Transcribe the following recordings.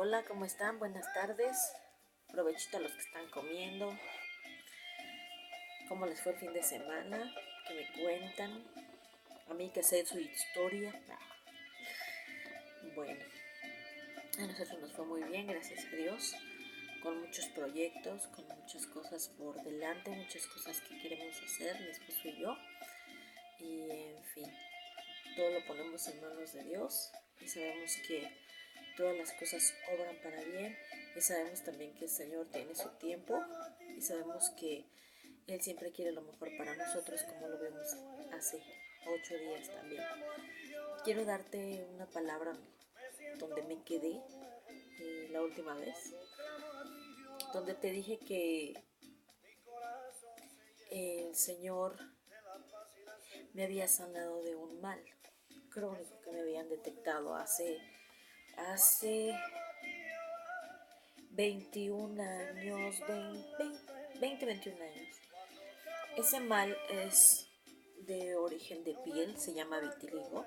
Hola, ¿cómo están? Buenas tardes. Provechito a los que están comiendo. ¿Cómo les fue el fin de semana? ¿Qué me cuentan? A mí que sé su historia. Bueno, a nosotros nos fue muy bien, gracias a Dios. Con muchos proyectos, con muchas cosas por delante, muchas cosas que queremos hacer, mi esposo y yo. Y en fin, todo lo ponemos en manos de Dios y sabemos que todas las cosas obran para bien y sabemos también que el Señor tiene su tiempo y sabemos que Él siempre quiere lo mejor para nosotros, como lo vemos hace 8 días también. Quiero darte una palabra donde me quedé la última vez, donde te dije que el Señor me había sanado de un mal crónico que me habían detectado hace 21 años, 21 años. Ese mal es de origen de piel, se llama vitiligo.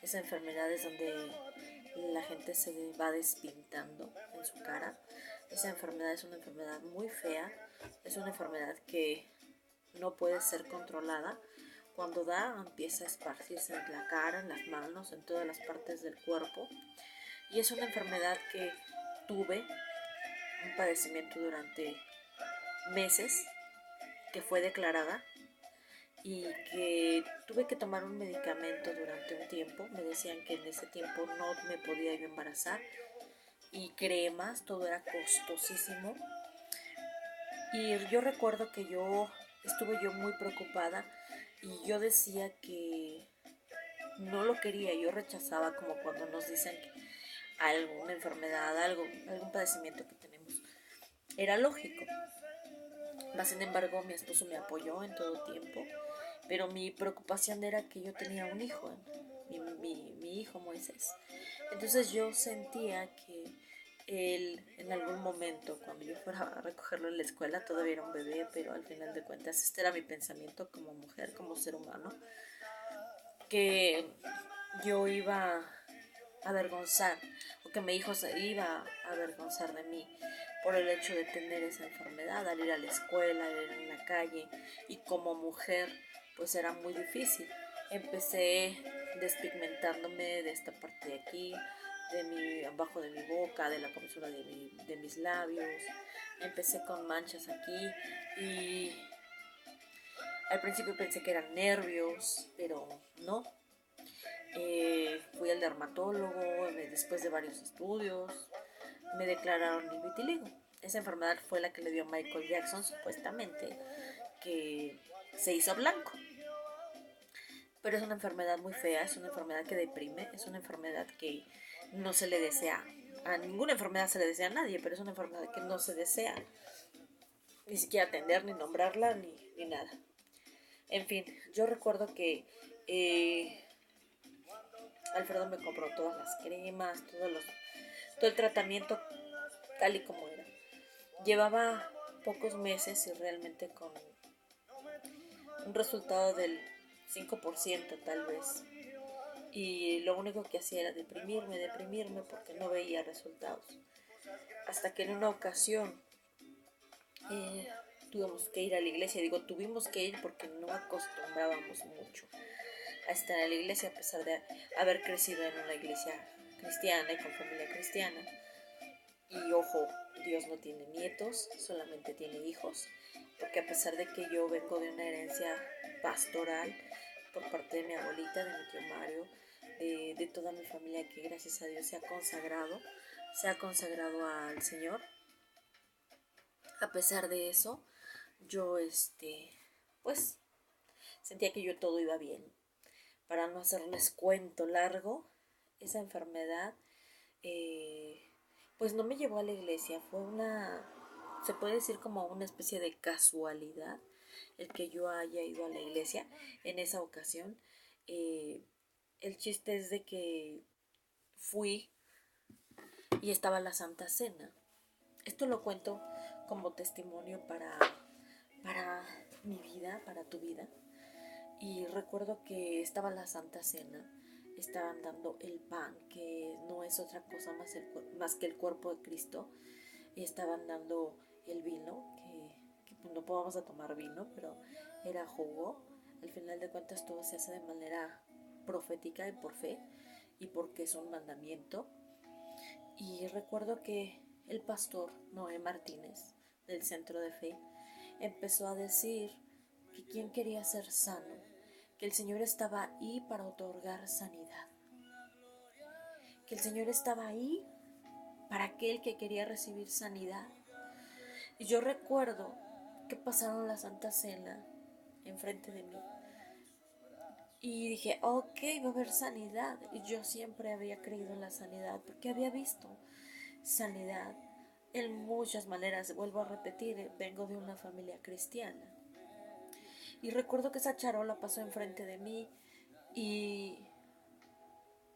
Esa enfermedad es donde la gente se va despintando en su cara. Esa enfermedad es una enfermedad muy fea, es una enfermedad que no puede ser controlada. Cuando da, empieza a esparcirse en la cara, en las manos, en todas las partes del cuerpo. Y es una enfermedad que tuve un padecimiento durante meses, que fue declarada y que tuve que tomar un medicamento durante un tiempo. Me decían que en ese tiempo no me podía yo embarazar y cremas, todo era costosísimo. Y yo recuerdo que estuve yo muy preocupada y yo decía que no lo quería, yo rechazaba, como cuando nos dicen que alguna enfermedad, algún padecimiento que tenemos. Era lógico. Mas, sin embargo, mi esposo me apoyó en todo tiempo, pero mi preocupación era que yo tenía un hijo, mi hijo Moisés. Entonces yo sentía que él, en algún momento, cuando yo fuera a recogerlo en la escuela, todavía era un bebé, pero al final de cuentas este era mi pensamiento como mujer, como ser humano, que yo iba a avergonzar, o que mi hijo se iba a avergonzar de mí por el hecho de tener esa enfermedad, al ir a la escuela, al ir en la calle, y como mujer pues era muy difícil. Empecé despigmentándome de esta parte de aquí, abajo de mi boca, de la comisura de mis labios. Empecé con manchas aquí y al principio pensé que eran nervios, pero no. Fui al dermatólogo, después de varios estudios, me declararon el vitiligo. Esa enfermedad fue la que le dio a Michael Jackson, supuestamente, que se hizo blanco. Pero es una enfermedad muy fea, es una enfermedad que deprime, es una enfermedad que no se le desea. A ninguna enfermedad se le desea a nadie, pero es una enfermedad que no se desea ni siquiera atender, ni nombrarla, ni nada. En fin, yo recuerdo que Alfredo me compró todas las cremas, todo el tratamiento tal y como era. Llevaba pocos meses y realmente con un resultado del 5% tal vez. Y lo único que hacía era deprimirme porque no veía resultados. Hasta que en una ocasión tuvimos que ir a la iglesia. Digo, tuvimos que ir porque no acostumbrábamos mucho a estar en la iglesia, a pesar de haber crecido en una iglesia cristiana y con familia cristiana. Y ojo, Dios no tiene nietos, solamente tiene hijos, porque a pesar de que yo vengo de una herencia pastoral por parte de mi abuelita, de mi tío Mario, de toda mi familia que gracias a Dios se ha consagrado al Señor, a pesar de eso, yo pues sentía que yo todo iba bien. Para no hacerles cuento largo, esa enfermedad pues no me llevó a la iglesia, se puede decir como una especie de casualidad el que yo haya ido a la iglesia en esa ocasión. El chiste es de que fui y estaba la Santa Cena. Esto lo cuento como testimonio para mi vida, para tu vida. Y recuerdo que estaba la Santa Cena. estaban dando el pan, que no es otra cosa más que el cuerpo de Cristo, y estaban dando el vino, que pues no podamos a tomar vino, pero era jugo. Al final de cuentas todo se hace de manera profética y por fe, y porque es un mandamiento. Y recuerdo que el pastor Noé Martínez, del Centro de Fe, empezó a decir que quien quería ser sano, que el Señor estaba ahí para otorgar sanidad, que el Señor estaba ahí para aquel que quería recibir sanidad. Y yo recuerdo que pasaron la Santa Cena enfrente de mí y dije, ok, va a haber sanidad. Y yo siempre había creído en la sanidad porque había visto sanidad en muchas maneras. Vuelvo a repetir, vengo de una familia cristiana. Y recuerdo que esa charola pasó enfrente de mí y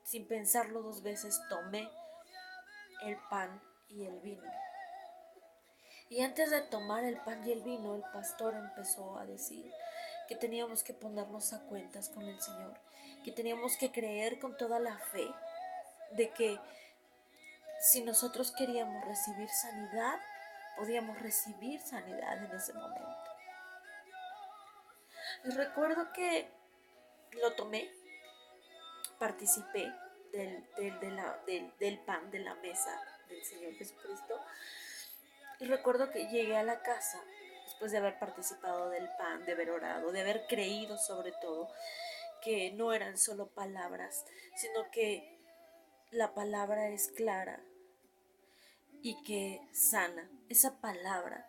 sin pensarlo dos veces tomé el pan y el vino. Y antes de tomar el pan y el vino, el pastor empezó a decir que teníamos que ponernos a cuentas con el Señor, que teníamos que creer con toda la fe de que si nosotros queríamos recibir sanidad, podíamos recibir sanidad en ese momento. Y recuerdo que lo tomé, participé del pan de la mesa del Señor Jesucristo. Y recuerdo que llegué a la casa después de haber participado del pan, de haber orado, de haber creído sobre todo que no eran solo palabras, sino que la palabra es clara y que sana. Esa palabra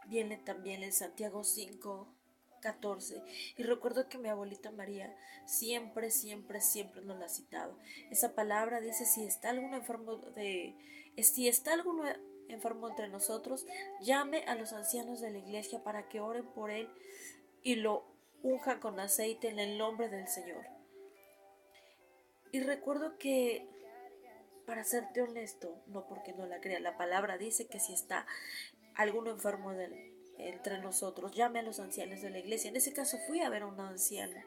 viene también en Santiago 5:14. Y recuerdo que mi abuelita María siempre nos la citaba. Esa palabra dice, si está alguno enfermo entre nosotros, llame a los ancianos de la iglesia para que oren por él y lo unjan con aceite en el nombre del Señor. Y recuerdo que, para serte honesto, no porque no la crea, la palabra dice que si está alguno enfermo entre nosotros, llame a los ancianos de la iglesia. En ese caso fui a ver a un anciano.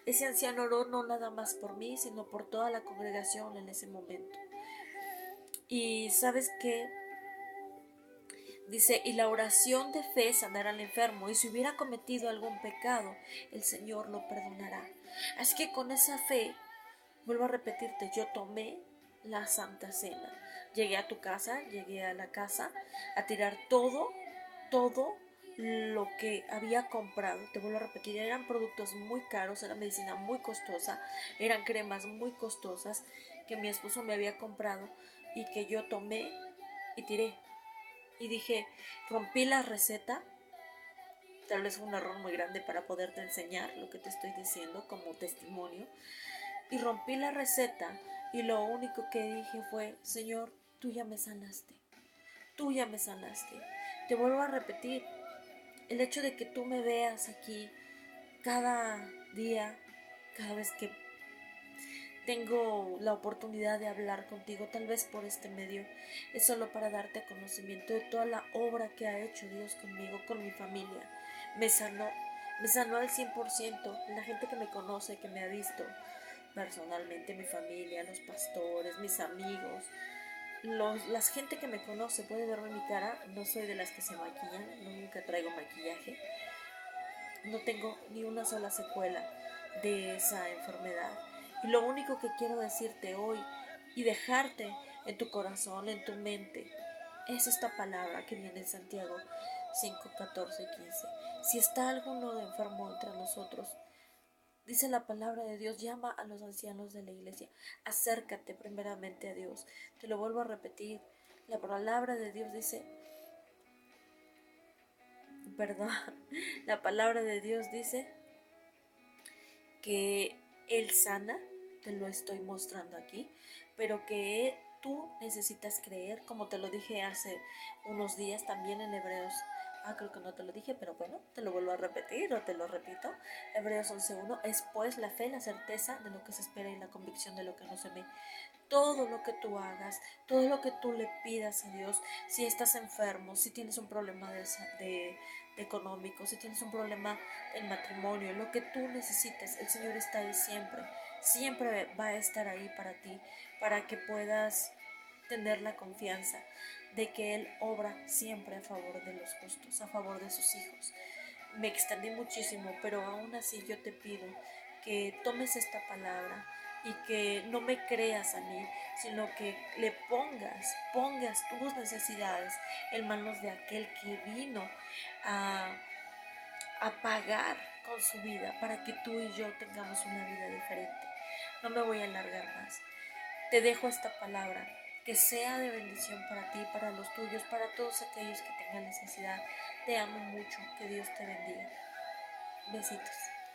Ese anciano oró no nada más por mí, sino por toda la congregación en ese momento. Y ¿sabes qué? Dice, y la oración de fe sanará al enfermo, y si hubiera cometido algún pecado, el Señor lo perdonará. Así que con esa fe, vuelvo a repetirte, yo tomé la Santa Cena. Llegué a la casa, a tirar todo lo que había comprado. Te vuelvo a repetir, eran productos muy caros, era medicina muy costosa, eran cremas muy costosas que mi esposo me había comprado y que yo tomé y tiré. Y dije, rompí la receta. Tal vez fue un error muy grande para poderte enseñar lo que te estoy diciendo como testimonio. Y rompí la receta y lo único que dije fue, Señor, tú ya me sanaste. Tú ya me sanaste. Te vuelvo a repetir, el hecho de que tú me veas aquí cada día, cada vez que tengo la oportunidad de hablar contigo, tal vez por este medio, es solo para darte conocimiento de toda la obra que ha hecho Dios conmigo, con mi familia. Me sanó al 100%. La gente que me conoce, que me ha visto personalmente, mi familia, los pastores, mis amigos, la gente que me conoce puede verme mi cara. No soy de las que se maquillan, nunca traigo maquillaje, no tengo ni una sola secuela de esa enfermedad. Y lo único que quiero decirte hoy y dejarte en tu corazón, en tu mente, es esta palabra que viene en Santiago 5:14 y 15. Si está alguno de enfermo entre nosotros, dice la palabra de Dios, llama a los ancianos de la iglesia. Acércate primeramente a Dios. Te lo vuelvo a repetir. La palabra de Dios dice, la palabra de Dios dice que Él sana, te lo estoy mostrando aquí, pero que tú necesitas creer, como te lo dije hace unos días también en Hebreos. Creo que no te lo dije, pero bueno, te lo vuelvo a repetir o te lo repito. Hebreos 11:1, es pues la fe, la certeza de lo que se espera y la convicción de lo que no se ve. Todo lo que tú hagas, todo lo que tú le pidas a Dios, si estás enfermo, si tienes un problema de económico, si tienes un problema en matrimonio, lo que tú necesites, el Señor está ahí siempre. siempre va a estar ahí para ti, para que puedas tener la confianza de que Él obra siempre a favor de los justos, a favor de sus hijos. Me extendí muchísimo, pero aún así yo te pido que tomes esta palabra y que no me creas a mí, sino que le pongas tus necesidades en manos de aquel que vino a, a pagar con su vida para que tú y yo tengamos una vida diferente. No me voy a alargar más. Te dejo esta palabra, que sea de bendición para ti, para los tuyos, para todos aquellos que tengan necesidad. Te amo mucho, que Dios te bendiga. Besitos.